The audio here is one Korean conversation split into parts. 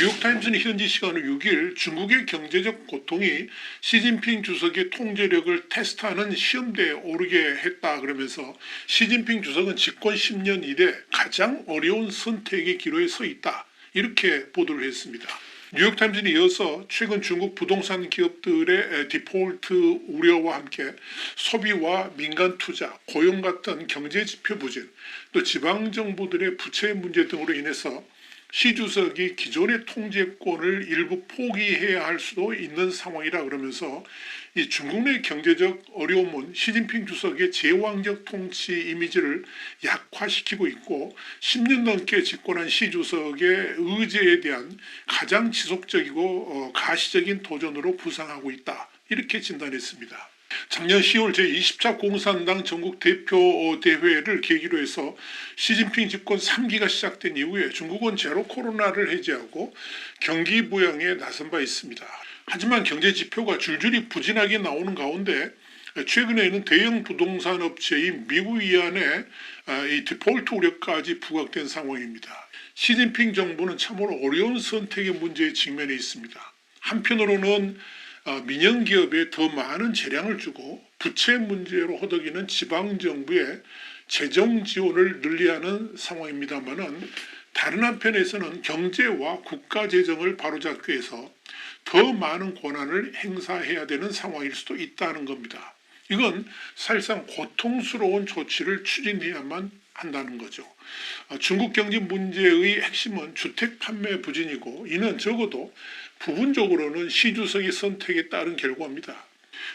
뉴욕타임스는 현지 시간으로 6일 중국의 경제적 고통이 시진핑 주석의 통제력을 테스트하는 시험대에 오르게 했다 그러면서 시진핑 주석은 집권 10년 이래 가장 어려운 선택의 기로에 서 있다. 이렇게 보도를 했습니다. 뉴욕타임스는 이어서 최근 중국 부동산 기업들의 디폴트 우려와 함께 소비와 민간 투자, 고용 같은 경제 지표 부진, 또 지방정부들의 부채 문제 등으로 인해서 시 주석이 기존의 통제권을 일부 포기해야 할 수도 있는 상황이라 그러면서 이 중국 내 경제적 어려움은 시진핑 주석의 제왕적 통치 이미지를 약화시키고 있고 10년 넘게 집권한 시 주석의 의제에 대한 가장 지속적이고 가시적인 도전으로 부상하고 있다. 이렇게 진단했습니다. 작년 10월 제20차 공산당 전국 대표 대회를 계기로 해서 시진핑 집권 3기가 시작된 이후에 중국은 제로 코로나를 해제하고 경기 부양에 나선 바 있습니다. 하지만 경제 지표가 줄줄이 부진하게 나오는 가운데 최근에는 대형 부동산 업체인 미국 이안에 이 디폴트 우려까지 부각된 상황입니다. 시진핑 정부는 참으로 어려운 선택의 문제에 직면해 있습니다. 한편으로는 민영기업에 더 많은 재량을 주고 부채 문제로 허덕이는 지방정부의 재정 지원을 늘리하는 상황입니다만은 다른 한편에서는 경제와 국가재정을 바로잡기 위해서 더 많은 권한을 행사해야 되는 상황일 수도 있다는 겁니다. 이건 사실상 고통스러운 조치를 추진해야만 한다는 거죠. 중국 경제 문제의 핵심은 주택 판매 부진이고 이는 적어도 부분적으로는 시 주석의 선택에 따른 결과입니다.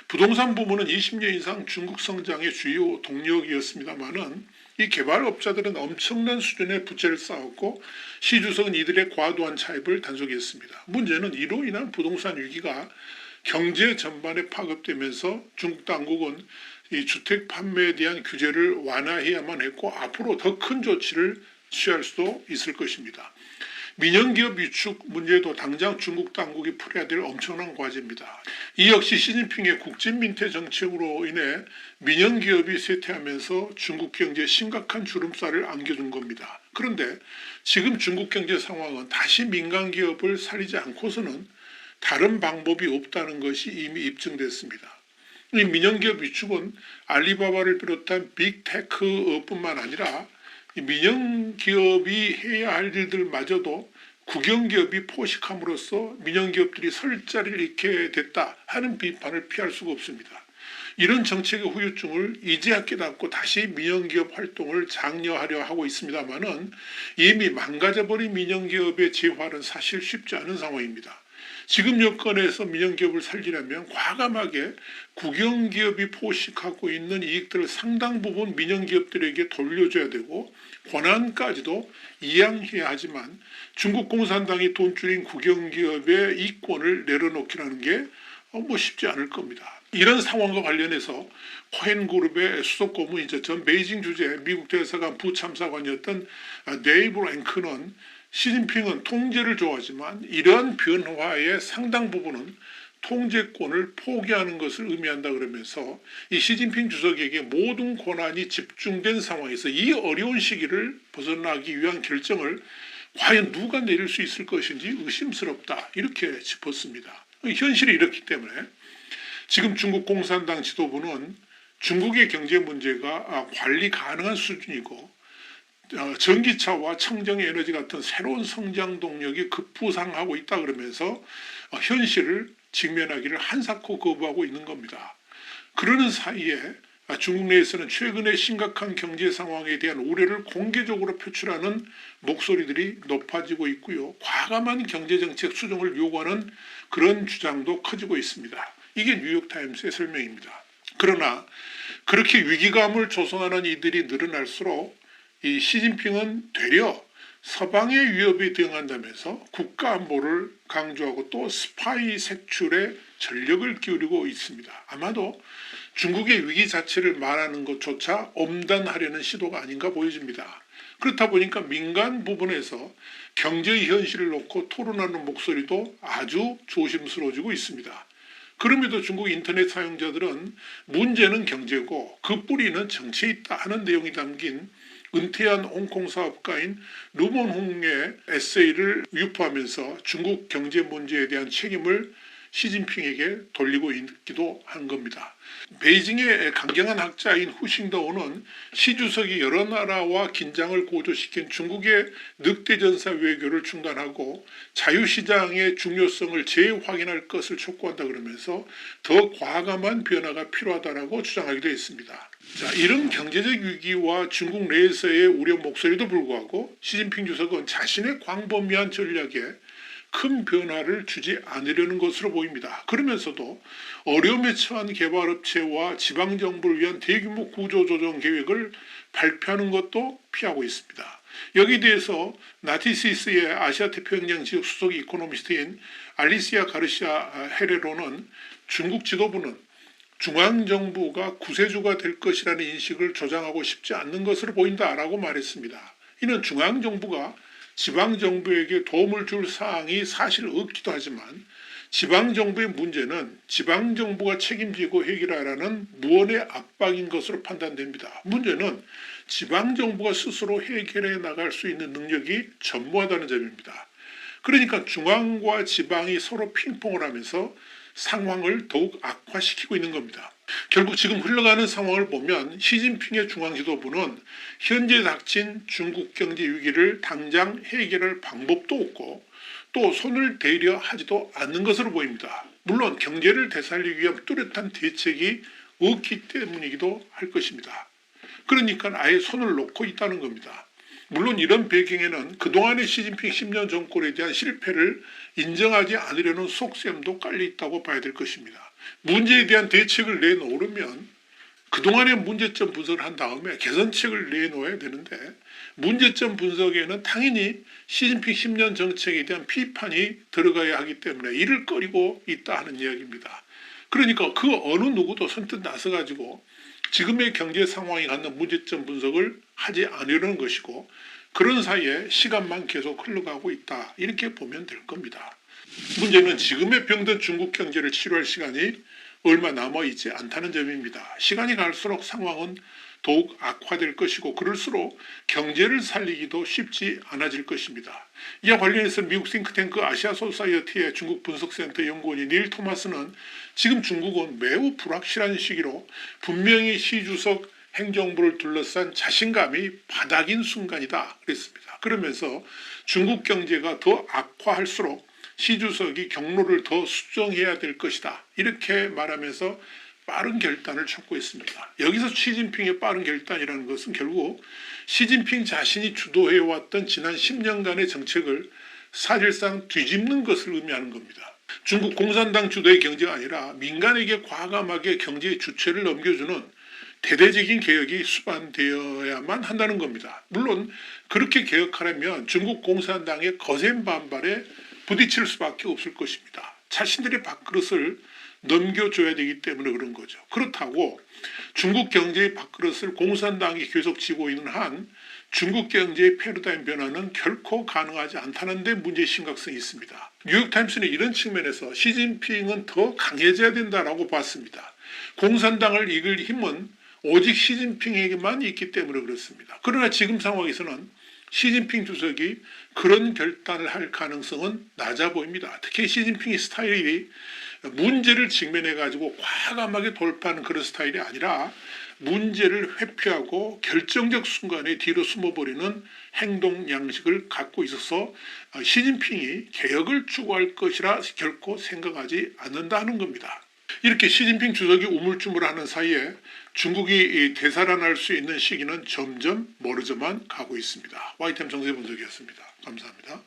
부동산 부문은 20년 이상 중국 성장의 주요 동력이었습니다만은 이 개발업자들은 엄청난 수준의 부채를 쌓았고 시 주석은 이들의 과도한 차입을 단속했습니다. 문제는 이로 인한 부동산 위기가 경제 전반에 파급되면서 중국 당국은 이 주택 판매에 대한 규제를 완화해야만 했고 앞으로 더 큰 조치를 취할 수도 있을 것입니다. 민영기업 위축 문제도 당장 중국 당국이 풀어야 될 엄청난 과제입니다. 이 역시 시진핑의 국진민퇴 정책으로 인해 민영기업이 쇠퇴하면서 중국 경제에 심각한 주름살을 안겨준 겁니다. 그런데 지금 중국 경제 상황은 다시 민간기업을 살리지 않고서는 다른 방법이 없다는 것이 이미 입증됐습니다. 이 민영기업 위축은 알리바바를 비롯한 빅테크뿐만 아니라 민영기업이 해야 할 일들마저도 국영기업이 포식함으로써 민영기업들이 설 자리를 잃게 됐다 하는 비판을 피할 수가 없습니다. 이런 정책의 후유증을 이제야 깨닫고 다시 민영기업 활동을 장려하려 하고 있습니다마는 이미 망가져버린 민영기업의 재활은 사실 쉽지 않은 상황입니다. 지금 여건에서 민영기업을 살리려면 과감하게 국영기업이 포식하고 있는 이익들을 상당 부분 민영기업들에게 돌려줘야 되고 권한까지도 이양해야 하지만 중국 공산당이 돈줄인 국영기업의 이권을 내려놓기라는 게 쉽지 않을 겁니다. 이런 상황과 관련해서 코헨그룹의 수석 고문이자 전 베이징 주재 미국 대사관 부참사관이었던 데이브 랭크는 시진핑은 통제를 좋아하지만 이러한 변화의 상당 부분은 통제권을 포기하는 것을 의미한다 그러면서 이 시진핑 주석에게 모든 권한이 집중된 상황에서 이 어려운 시기를 벗어나기 위한 결정을 과연 누가 내릴 수 있을 것인지 의심스럽다 이렇게 짚었습니다. 현실이 이렇기 때문에 지금 중국 공산당 지도부는 중국의 경제 문제가 관리 가능한 수준이고 전기차와 청정에너지 같은 새로운 성장 동력이 급부상하고 있다 그러면서 현실을 직면하기를 한사코 거부하고 있는 겁니다. 그러는 사이에 중국 내에서는 최근의 심각한 경제 상황에 대한 우려를 공개적으로 표출하는 목소리들이 높아지고 있고요. 과감한 경제정책 수정을 요구하는 그런 주장도 커지고 있습니다. 이게 뉴욕타임스의 설명입니다. 그러나 그렇게 위기감을 조성하는 이들이 늘어날수록 이 시진핑은 되려 서방의 위협에 대응한다면서 국가안보를 강조하고 또 스파이 색출에 전력을 기울이고 있습니다. 아마도 중국의 위기 자체를 말하는 것조차 엄단하려는 시도가 아닌가 보여집니다. 그렇다 보니까 민간 부분에서 경제의 현실을 놓고 토론하는 목소리도 아주 조심스러워지고 있습니다. 그럼에도 중국 인터넷 사용자들은 문제는 경제고 그 뿌리는 정치에 있다 하는 내용이 담긴 은퇴한 홍콩 사업가인 르몬홍의 에세이를 유포하면서 중국 경제 문제에 대한 책임을 시진핑에게 돌리고 있기도 한 겁니다. 베이징의 강경한 학자인 후싱더오는 시 주석이 여러 나라와 긴장을 고조시킨 중국의 늑대전사 외교를 중단하고 자유시장의 중요성을 재확인할 것을 촉구한다 그러면서 더 과감한 변화가 필요하다고 주장하기도 했습니다. 자, 이런 경제적 위기와 중국 내에서의 우려 목소리도 불구하고 시진핑 주석은 자신의 광범위한 전략에 큰 변화를 주지 않으려는 것으로 보입니다. 그러면서도 어려움에 처한 개발업체와 지방정부를 위한 대규모 구조조정 계획을 발표하는 것도 피하고 있습니다. 여기에 대해서 나티시스의 아시아태평양 지역 수석 이코노미스트인 알리시아 가르시아 헤레로는 중국 지도부는 중앙정부가 구세주가 될 것이라는 인식을 조장하고 싶지 않는 것으로 보인다라고 말했습니다. 이는 중앙정부가 지방정부에게 도움을 줄 사항이 사실 없기도 하지만 지방정부의 문제는 지방정부가 책임지고 해결하라는 무언의 압박인 것으로 판단됩니다. 문제는 지방정부가 스스로 해결해 나갈 수 있는 능력이 전무하다는 점입니다. 그러니까 중앙과 지방이 서로 핑퐁을 하면서 상황을 더욱 악화시키고 있는 겁니다. 결국 지금 흘러가는 상황을 보면 시진핑의 중앙지도부는 현재 닥친 중국 경제 위기를 당장 해결할 방법도 없고 또 손을 대려 하지도 않는 것으로 보입니다. 물론 경제를 되살리기 위한 뚜렷한 대책이 없기 때문이기도 할 것입니다. 그러니까 아예 손을 놓고 있다는 겁니다. 물론 이런 배경에는 그동안의 시진핑 10년 정권에 대한 실패를 인정하지 않으려는 속셈도 깔려 있다고 봐야 될 것입니다. 문제에 대한 대책을 내놓으려면 그동안의 문제점 분석을 한 다음에 개선책을 내놓아야 되는데 문제점 분석에는 당연히 시진핑 10년 정책에 대한 비판이 들어가야 하기 때문에 이를 꺼리고 있다 하는 이야기입니다. 그러니까 그 어느 누구도 선뜻 나서가지고 지금의 경제 상황이 갖는 문제점 분석을 하지 않으려는 것이고 그런 사이에 시간만 계속 흘러가고 있다 이렇게 보면 될 겁니다. 문제는 지금의 병든 중국 경제를 치료할 시간이 얼마 남아있지 않다는 점입니다. 시간이 갈수록 상황은 더욱 악화될 것이고 그럴수록 경제를 살리기도 쉽지 않아질 것입니다. 이와 관련해서 미국 싱크탱크 아시아 소사이어티의 중국 분석센터 연구원인 닐 토마스는 지금 중국은 매우 불확실한 시기로 분명히 시 주석 행정부를 둘러싼 자신감이 바닥인 순간이다 그랬습니다. 그러면서 중국 경제가 더 악화할수록 시 주석이 경로를 더 수정해야 될 것이다 이렇게 말하면서 빠른 결단을 촉구했습니다. 여기서 시진핑의 빠른 결단이라는 것은 결국 시진핑 자신이 주도해왔던 지난 10년간의 정책을 사실상 뒤집는 것을 의미하는 겁니다. 중국 공산당 주도의 경제가 아니라 민간에게 과감하게 경제의 주체를 넘겨주는 대대적인 개혁이 수반되어야만 한다는 겁니다. 물론 그렇게 개혁하려면 중국 공산당의 거센 반발에 부딪힐 수밖에 없을 것입니다. 자신들의 밥그릇을 넘겨줘야 되기 때문에 그런 거죠. 그렇다고 중국 경제의 밥그릇을 공산당이 계속 쥐고 있는 한 중국 경제의 패러다임 변화는 결코 가능하지 않다는 데 문제의 심각성이 있습니다. 뉴욕타임스는 이런 측면에서 시진핑은 더 강해져야 된다라고 봤습니다. 공산당을 이길 힘은 오직 시진핑에게만 있기 때문에 그렇습니다. 그러나 지금 상황에서는 시진핑 주석이 그런 결단을 할 가능성은 낮아 보입니다. 특히 시진핑의 스타일이 문제를 직면해가지고 과감하게 돌파하는 그런 스타일이 아니라 문제를 회피하고 결정적 순간에 뒤로 숨어버리는 행동 양식을 갖고 있어서 시진핑이 개혁을 추구할 것이라 결코 생각하지 않는다는 겁니다. 이렇게 시진핑 주석이 우물쭈물하는 사이에 중국이 되살아날 수 있는 시기는 점점 멀어져만 가고 있습니다. YTN 정세 분석이었습니다. 감사합니다.